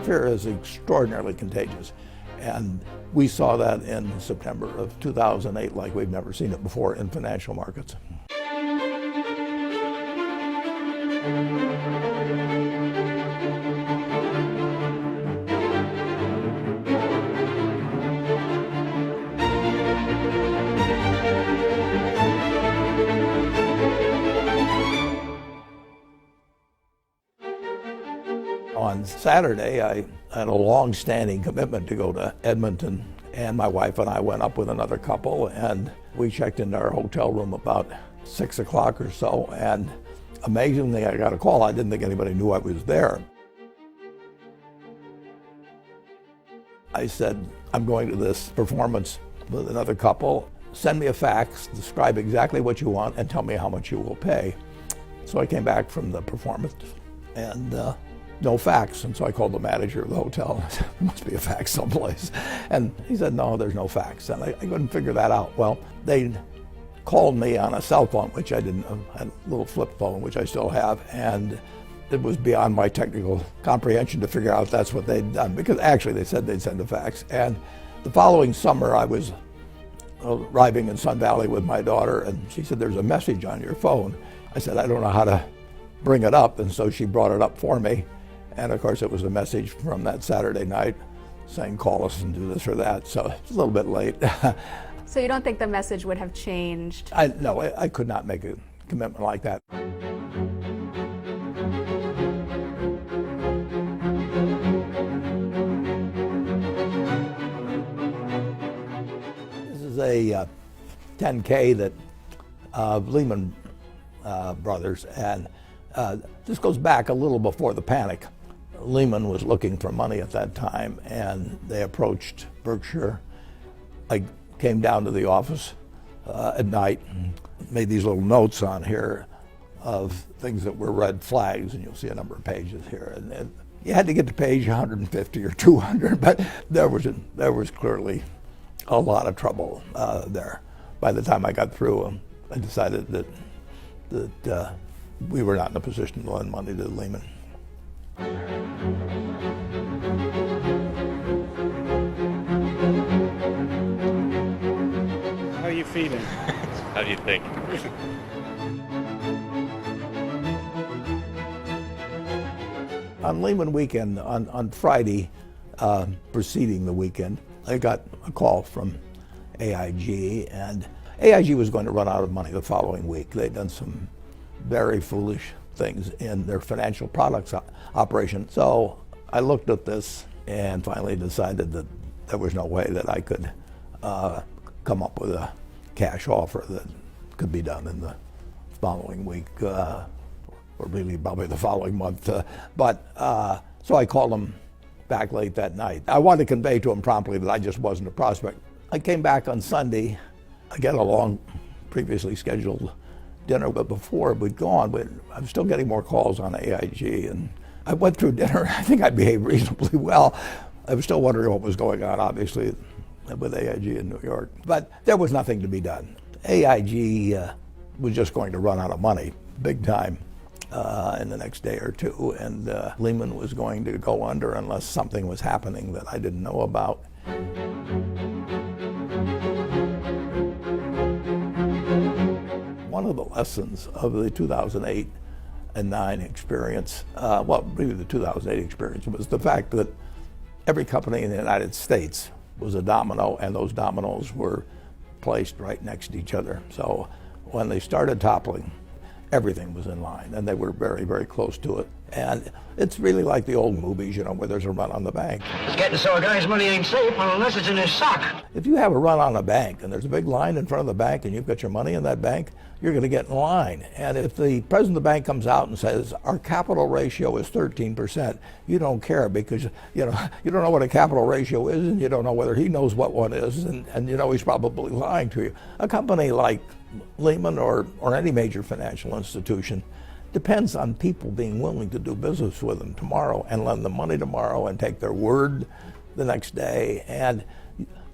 fear is extraordinarily contagious. And we saw that in September of 2008 like we've never seen it before in financial markets. On Saturday, I had a long-standing commitment to go to Edmonton, and my wife and I went up with another couple, and we checked into our hotel room about 6 o'clock or so, and amazingly, I got a call. I didn't think anybody knew I was there. I said, I'm going to this performance with another couple. Send me a fax, describe exactly what you want, and tell me how much you will pay. So I came back from the performance, and no fax, and so I called the manager of the hotel. I said, there must be a fax someplace. And he said, no, there's no fax. And I couldn't figure that out. Well, they called me on a cell phone, which I didn't have, a little flip phone, which I still have, and it was beyond my technical comprehension to figure out that's what they'd done, because actually they said they'd send a fax. And the following summer, I was arriving in Sun Valley with my daughter, and she said, there's a message on your phone. I said, I don't know how to bring it up, and so she brought it up for me. And of course, it was a message from that Saturday night saying, call us and do this or that. So it's a little bit late. So you don't think the message would have changed? No, I could not make a commitment like that. This is a 10K that Lehman Brothers, and this goes back a little before the panic. Lehman was looking for money at that time, and they approached Berkshire. I came down to the office at night and made these little notes on here of things that were red flags, and you'll see a number of pages here. And you had to get to page 150 or 200, but there was clearly a lot of trouble there. By the time I got through, I decided that we were not in a position to lend money to Lehman. How are you feeling? How do you think? On Lehman weekend, on Friday, preceding the weekend, I got a call from Aig, and Aig was going to run out of money the following week. They'd done some very foolish things in their financial products operation. So I looked at this and finally decided that there was no way that I could come up with a cash offer that could be done in the following week, or really probably the following month. So I called him back late that night. I wanted to convey to him promptly that I just wasn't a prospect. I came back on Sunday. I got a long, previously scheduled dinner, but before we'd gone, I was still getting more calls on Aig, and I went through dinner. I think I behaved reasonably well. I was still wondering what was going on, obviously, with Aig in New York, but there was nothing to be done. Aig was just going to run out of money, big time, in the next day or two, and Lehman was going to go under unless something was happening that I didn't know about. One of the lessons of the 2008 and 9 experience, really the 2008 experience, was the fact that every company in the United States was a domino, and those dominoes were placed right next to each other. So when they started toppling, everything was in line, and they were very, very close to it. And it's really like the old movies, where there's a run on the bank. It's getting so a guy's money ain't safe unless it's in his sock. If you have a run on a bank and there's a big line in front of the bank and you've got your money in that bank, you're going to get in line. And if the president of the bank comes out and says, our capital ratio is 13%, you don't care because, you don't know what a capital ratio is, and you don't know whether he knows what one is, and he's probably lying to you. A company like Lehman or any major financial institution depends on people being willing to do business with them tomorrow and lend them money tomorrow and take their word the next day. And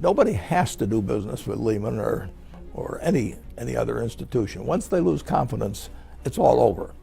nobody has to do business with Lehman or any other institution. Once they lose confidence, it's all over.